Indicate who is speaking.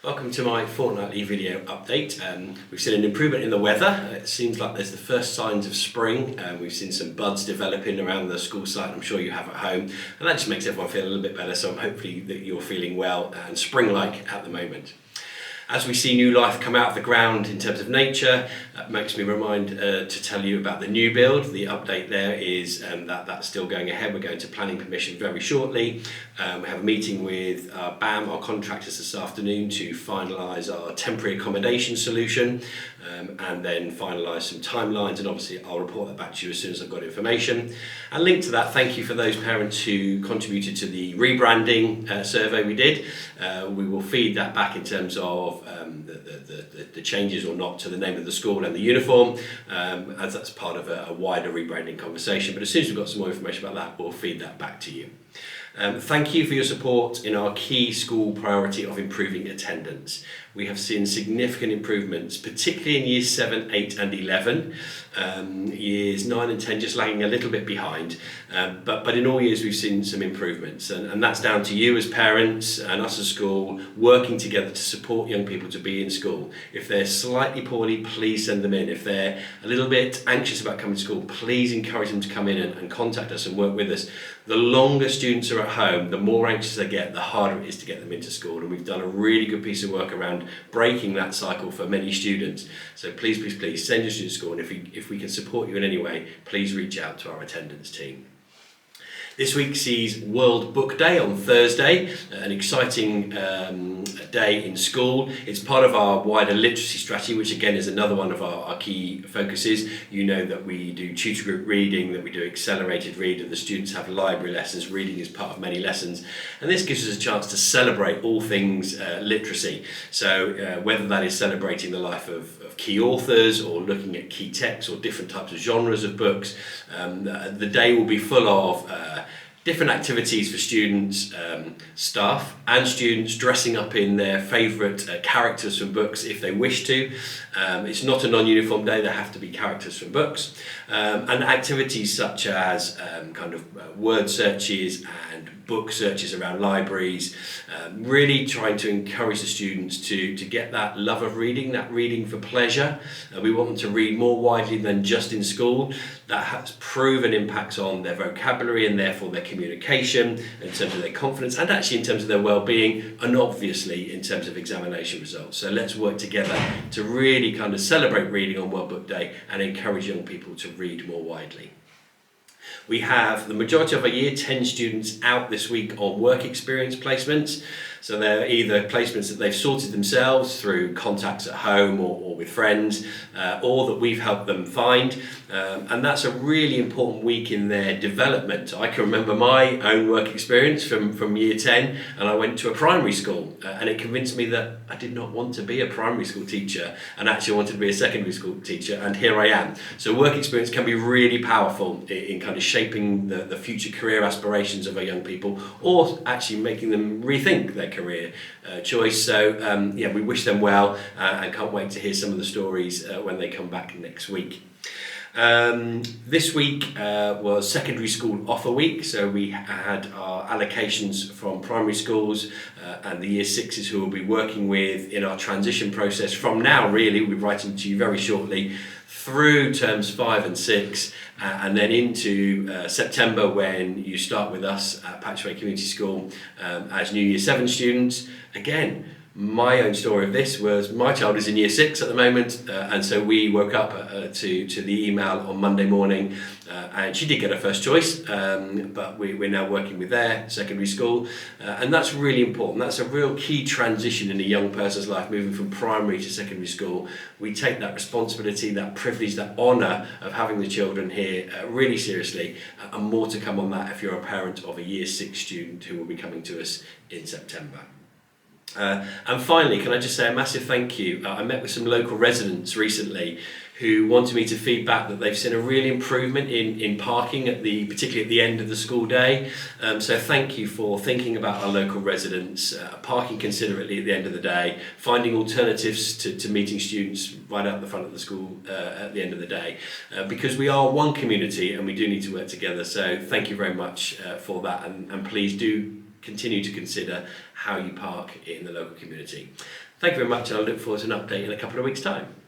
Speaker 1: Welcome to my fortnightly video update. We've seen an improvement in the weather. It seems like there's the first signs of spring. We've seen some buds developing around the school site, I'm sure you have at home, and that just makes everyone feel a little bit better, so I'm hopefully that you're feeling well and spring-like at the moment. As we see new life come out of the ground in terms of nature, that makes me remind to tell you about the new build. The update there is that's still going ahead. We're going to planning permission very shortly. We have a meeting with BAM, our contractors, this afternoon to finalise our temporary accommodation solution and then finalise some timelines, and obviously I'll report that back to you as soon as I've got information. And linked to that, thank you for those parents who contributed to the rebranding survey we did. We will feed that back in terms of the changes or not to the name of the school and the uniform, as that's part of a wider rebranding conversation. But as soon as we've got some more information about that, we'll feed that back to you. Thank you for your support in our key school priority of improving attendance. We have seen significant improvements, particularly in years 7, 8 and 11. Years 9 and 10 just lagging a little bit behind, but in all years we've seen some improvements, and that's down to you as parents and us as school working together to support young people to be in school. If they're slightly poorly, please send them in. If they're a little bit anxious about coming to school, please encourage them to come in and contact us and work with us. The longer students are at home, the more anxious they get, the harder it is to get them into school, and we've done a really good piece of work around breaking that cycle for many students. So please send your students to school, and if we can support you in any way, please reach out to our attendance team. This week sees World Book Day on Thursday, an exciting day in school. It's part of our wider literacy strategy, which again is another one of our key focuses. You know that we do tutor group reading, that we do accelerated reading, the students have library lessons, reading is part of many lessons, and this gives us a chance to celebrate all things literacy. So whether that is celebrating the life of key authors or looking at key texts or different types of genres of books, the day will be full of different activities for students, staff and students dressing up in their favourite characters from books if they wish to. It's not a non-uniform day, there have to be characters from books. And activities such as word searches and book searches around libraries, really trying to encourage the students to get that love of reading, that reading for pleasure. We want them to read more widely than just in school. That has proven impacts on their vocabulary and therefore their communication, in terms of their confidence, and actually in terms of their well-being, and obviously in terms of examination results. So let's work together to really kind of celebrate reading on World Book Day and encourage young people to read more widely. We have the majority of our Year 10 students out this week on work experience placements. So they're either placements that they've sorted themselves through contacts at home or with friends, or that we've helped them find. And that's a really important week in their development. I can remember my own work experience from Year 10, and I went to a primary school, and it convinced me that I did not want to be a primary school teacher and actually wanted to be a secondary school teacher, and here I am. So work experience can be really powerful in kind of shaping the future career aspirations of our young people, or actually making them rethink their career choice. So we wish them well and can't wait to hear some of the stories when they come back next week. This week was secondary school offer week, so we had our allocations from primary schools and the year 6s who we'll be working with in our transition process from now. Really, we'll be writing to you very shortly through terms 5 and 6 and then into September, when you start with us at Patchway Community School as new year 7 students. Again, my own story of this was my child is in year 6 at the moment, and so we woke up to the email on Monday morning, and she did get her first choice, but we're now working with their secondary school, and that's really important. That's a real key transition in a young person's life, moving from primary to secondary school. We take that responsibility, that privilege, that honour of having the children here really seriously, and more to come on that if you're a parent of a year 6 student who will be coming to us in September. And finally, can I just say a massive thank you. I met with some local residents recently who wanted me to feed back that they've seen a real improvement in parking, particularly at the end of the school day. So thank you for thinking about our local residents, parking considerately at the end of the day, finding alternatives to meeting students right out the front of the school at the end of the day, because we are one community and we do need to work together. So thank you very much for that, and please do continue to consider how you park in the local community. Thank you very much, and I look forward to an update in a couple of weeks' time.